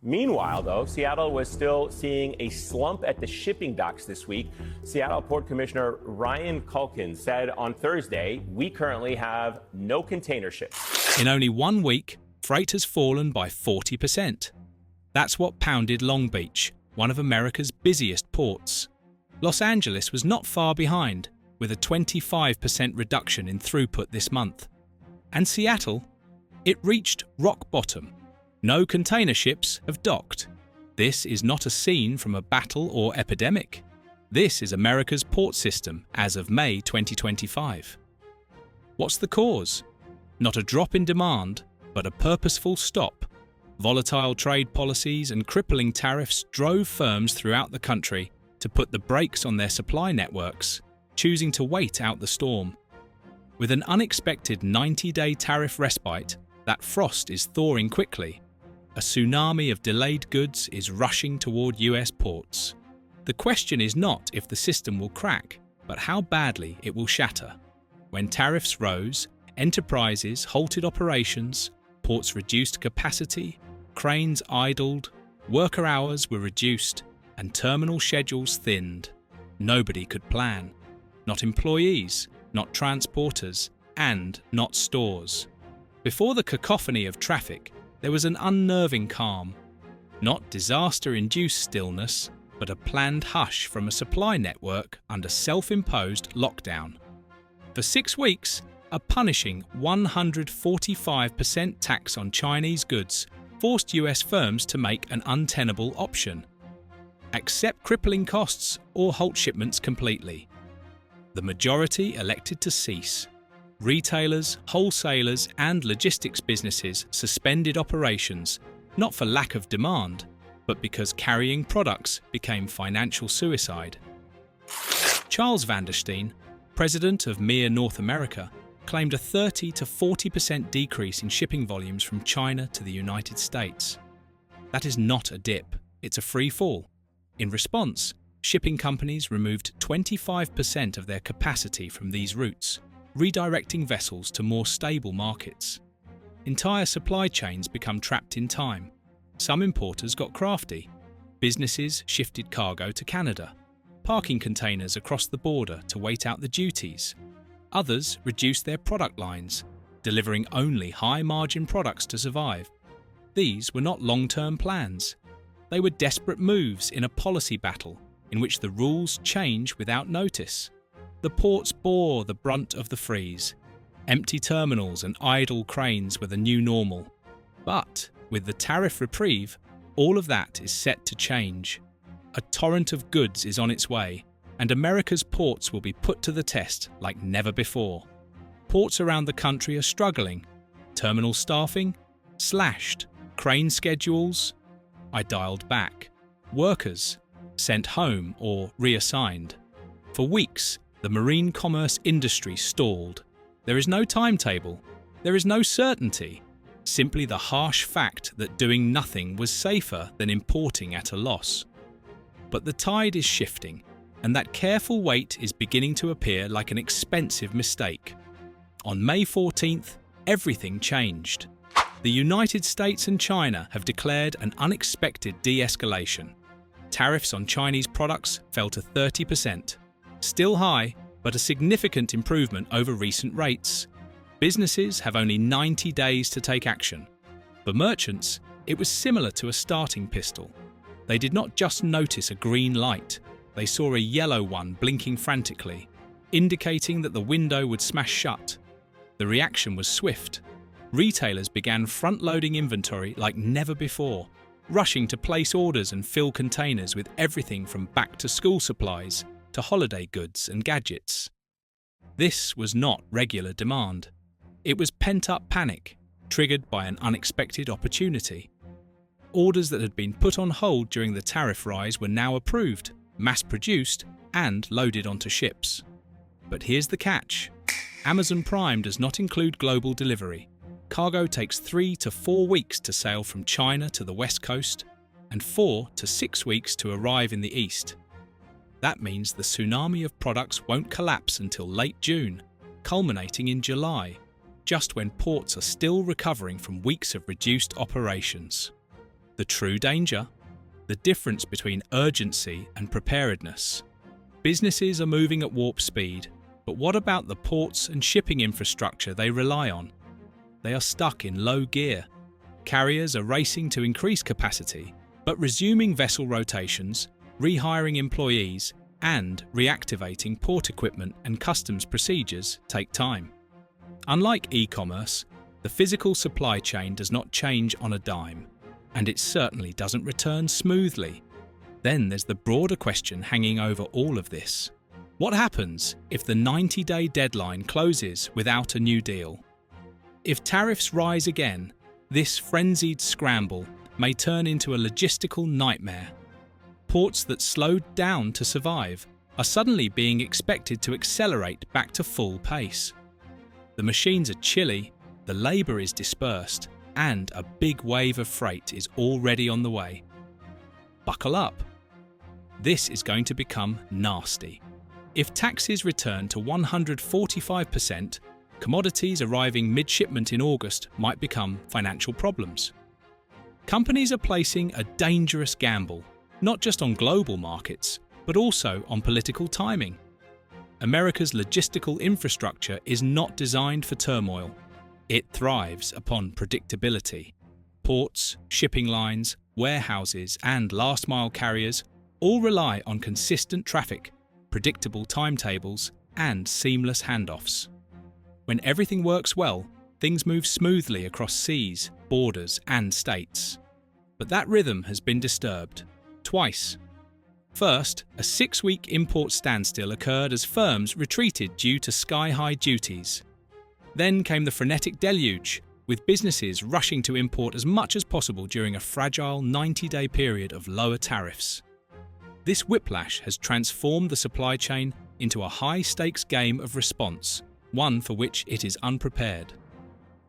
Meanwhile, though, Seattle was still seeing a slump at the shipping docks this week. Seattle Port Commissioner Ryan Culkin said on Thursday, we currently have no container ships. In only 1 week, freight has fallen by 40%. That's what pounded Long Beach, one of America's busiest ports. Los Angeles was not far behind, with a 25% reduction in throughput this month. And Seattle? It reached rock bottom. No container ships have docked. This is not a scene from a battle or epidemic. This is America's port system as of May 2025. What's the cause? Not a drop in demand, but a purposeful stop. Volatile trade policies and crippling tariffs drove firms throughout the country to put the brakes on their supply networks, choosing to wait out the storm. With an unexpected 90-day tariff respite, that frost is thawing quickly. A tsunami of delayed goods is rushing toward US ports. The question is not if the system will crack, but how badly it will shatter. When tariffs rose, enterprises halted operations, ports reduced capacity, cranes idled, worker hours were reduced, and terminal schedules thinned. Nobody could plan. Not employees, not transporters, and not stores. Before the cacophony of traffic, there was an unnerving calm. Not disaster-induced stillness, but a planned hush from a supply network under self-imposed lockdown. For 6 weeks, a punishing 145% tax on Chinese goods forced US firms to make an untenable option. Accept crippling costs or halt shipments completely. The majority elected to cease. Retailers, wholesalers, and logistics businesses suspended operations, not for lack of demand, but because carrying products became financial suicide. Charles Vandersteen, president of MEA North America, claimed a 30 to 40% decrease in shipping volumes from China to the United States. That is not a dip, it's a free fall. In response, shipping companies removed 25% of their capacity from these routes, redirecting vessels to more stable markets. Entire supply chains become trapped in time. Some importers got crafty. Businesses shifted cargo to Canada, parking containers across the border to wait out the duties. Others reduced their product lines, delivering only high-margin products to survive. These were not long-term plans. They were desperate moves in a policy battle in which the rules change without notice. The ports bore the brunt of the freeze. Empty terminals and idle cranes were the new normal. But with the tariff reprieve, all of that is set to change. A torrent of goods is on its way, and America's ports will be put to the test like never before. Ports around the country are struggling. Terminal staffing slashed. Crane schedules, I dialed back. Workers sent home or reassigned. For weeks, the marine commerce industry stalled. There is no timetable. There is no certainty. Simply the harsh fact that doing nothing was safer than importing at a loss. But the tide is shifting, and that careful wait is beginning to appear like an expensive mistake. On May 14th, everything changed. The United States and China have declared an unexpected de-escalation. Tariffs on Chinese products fell to 30%. Still high, but a significant improvement over recent rates. Businesses have only 90 days to take action. For merchants, it was similar to a starting pistol. They did not just notice a green light, they saw a yellow one blinking frantically, indicating that the window would smash shut. The reaction was swift. Retailers began front-loading inventory like never before, rushing to place orders and fill containers with everything from back-to-school supplies to holiday goods and gadgets. This was not regular demand. It was pent-up panic, triggered by an unexpected opportunity. Orders that had been put on hold during the tariff rise were now approved, mass-produced, and loaded onto ships. But here's the catch. Amazon Prime does not include global delivery. Cargo takes 3 to 4 weeks to sail from China to the West Coast, and 4 to 6 weeks to arrive in the East. That means the tsunami of products won't collapse until late June, culminating in July, just when ports are still recovering from weeks of reduced operations. The true danger? The difference between urgency and preparedness. Businesses are moving at warp speed, but what about the ports and shipping infrastructure they rely on? They are stuck in low gear. Carriers are racing to increase capacity, but resuming vessel rotations, rehiring employees, and reactivating port equipment and customs procedures take time. Unlike e-commerce, the physical supply chain does not change on a dime, and it certainly doesn't return smoothly. Then there's the broader question hanging over all of this. What happens if the 90-day deadline closes without a new deal? If tariffs rise again, this frenzied scramble may turn into a logistical nightmare. Ports that slowed down to survive are suddenly being expected to accelerate back to full pace. The machines are chilly, the labour is dispersed, and a big wave of freight is already on the way. Buckle up. This is going to become nasty. If taxes return to 145%, commodities arriving mid-shipment in August might become financial problems. Companies are placing a dangerous gamble, not just on global markets, but also on political timing. America's logistical infrastructure is not designed for turmoil. It thrives upon predictability. Ports, shipping lines, warehouses, and last-mile carriers all rely on consistent traffic, predictable timetables, and seamless handoffs. When everything works well, things move smoothly across seas, borders, and states. But that rhythm has been disturbed. Twice. First, a 6-week import standstill occurred as firms retreated due to sky-high duties. Then came the frenetic deluge, with businesses rushing to import as much as possible during a fragile 90-day period of lower tariffs. This whiplash has transformed the supply chain into a high-stakes game of response, one for which it is unprepared.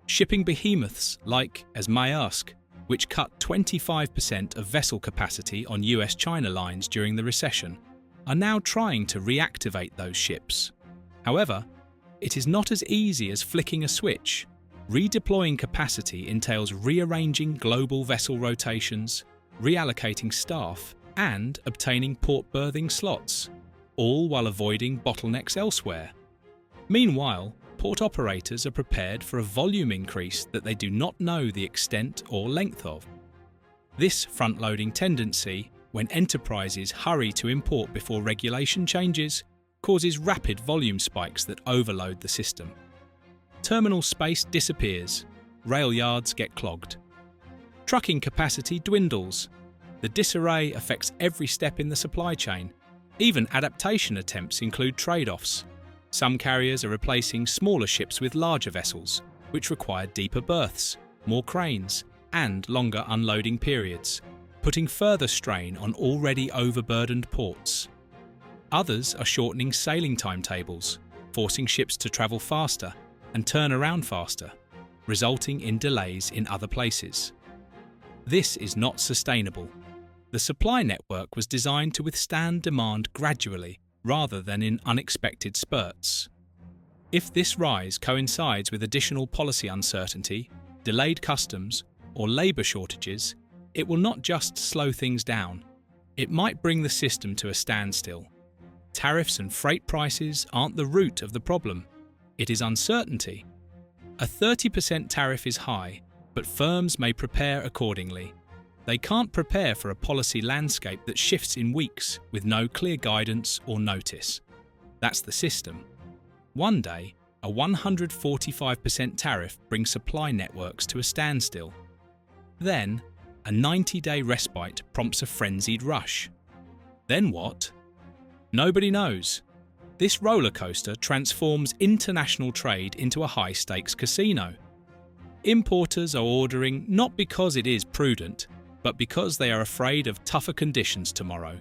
Shipping behemoths like as Maersk, which cut 25% of vessel capacity on US-China lines during the recession, are now trying to reactivate those ships. However, it is not as easy as flicking a switch. Redeploying capacity entails rearranging global vessel rotations, reallocating staff, and obtaining port berthing slots, all while avoiding bottlenecks elsewhere. Meanwhile, port operators are prepared for a volume increase that they do not know the extent or length of. This front-loading tendency, when enterprises hurry to import before regulation changes, causes rapid volume spikes that overload the system. Terminal space disappears, rail yards get clogged. Trucking capacity dwindles. The disarray affects every step in the supply chain. Even adaptation attempts include trade-offs. Some carriers are replacing smaller ships with larger vessels, which require deeper berths, more cranes, and longer unloading periods, putting further strain on already overburdened ports. Others are shortening sailing timetables, forcing ships to travel faster and turn around faster, resulting in delays in other places. This is not sustainable. The supply network was designed to withstand demand gradually, rather than in unexpected spurts. If this rise coincides with additional policy uncertainty, delayed customs, or labour shortages, it will not just slow things down. It might bring the system to a standstill. Tariffs and freight prices aren't the root of the problem. It is uncertainty. A 30% tariff is high, but firms may prepare accordingly. They can't prepare for a policy landscape that shifts in weeks with no clear guidance or notice. That's the system. One day, a 145% tariff brings supply networks to a standstill. Then, a 90-day respite prompts a frenzied rush. Then what? Nobody knows. This roller coaster transforms international trade into a high-stakes casino. Importers are ordering not because it is prudent, but because they are afraid of tougher conditions tomorrow.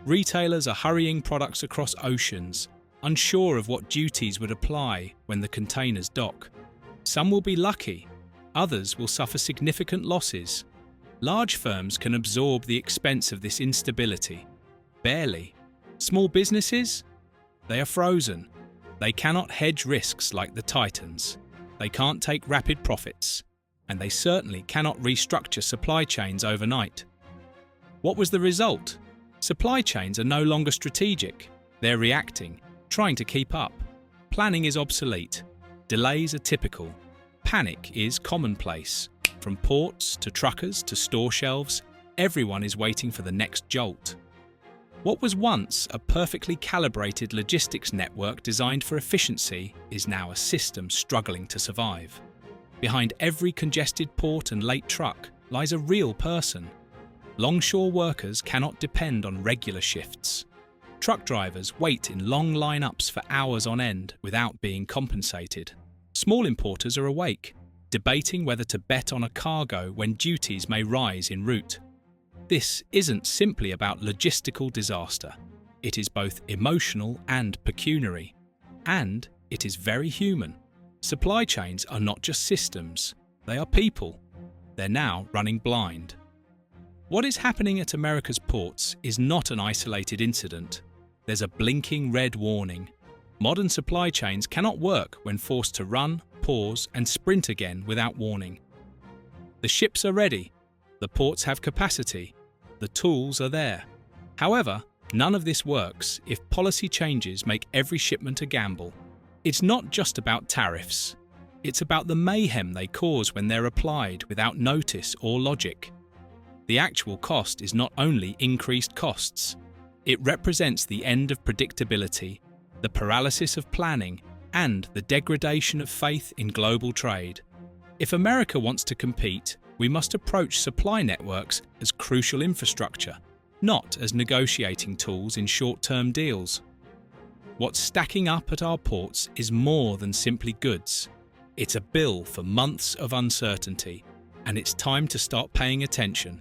Retailers are hurrying products across oceans, unsure of what duties would apply when the containers dock. Some will be lucky, others will suffer significant losses. Large firms can absorb the expense of this instability. Barely. Small businesses? They are frozen. They cannot hedge risks like the titans. They can't take rapid profits. and they certainly cannot restructure supply chains overnight. What was the result? Supply chains are no longer strategic. They're reacting, trying to keep up. Planning is obsolete. Delays are typical. Panic is commonplace. From ports to truckers to store shelves, everyone is waiting for the next jolt. What was once a perfectly calibrated logistics network designed for efficiency is now a system struggling to survive. Behind every congested port and late truck lies a real person. Longshore workers cannot depend on regular shifts. Truck drivers wait in long lineups for hours on end without being compensated. Small importers are awake, debating whether to bet on a cargo when duties may rise en route. This isn't simply about logistical disaster. It is both emotional and pecuniary. And it is very human. Supply chains are not just systems, they are people. They're now running blind. What is happening at America's ports is not an isolated incident. There's a blinking red warning. Modern supply chains cannot work when forced to run, pause, and sprint again without warning. The ships are ready. The ports have capacity. The tools are there. However, none of this works if policy changes make every shipment a gamble. It's not just about tariffs. It's about the mayhem they cause when they're applied without notice or logic. The actual cost is not only increased costs. It represents the end of predictability, the paralysis of planning, and the degradation of faith in global trade. If America wants to compete, we must approach supply networks as crucial infrastructure, not as negotiating tools in short-term deals. What's stacking up at our ports is more than simply goods. It's a bill for months of uncertainty, and it's time to start paying attention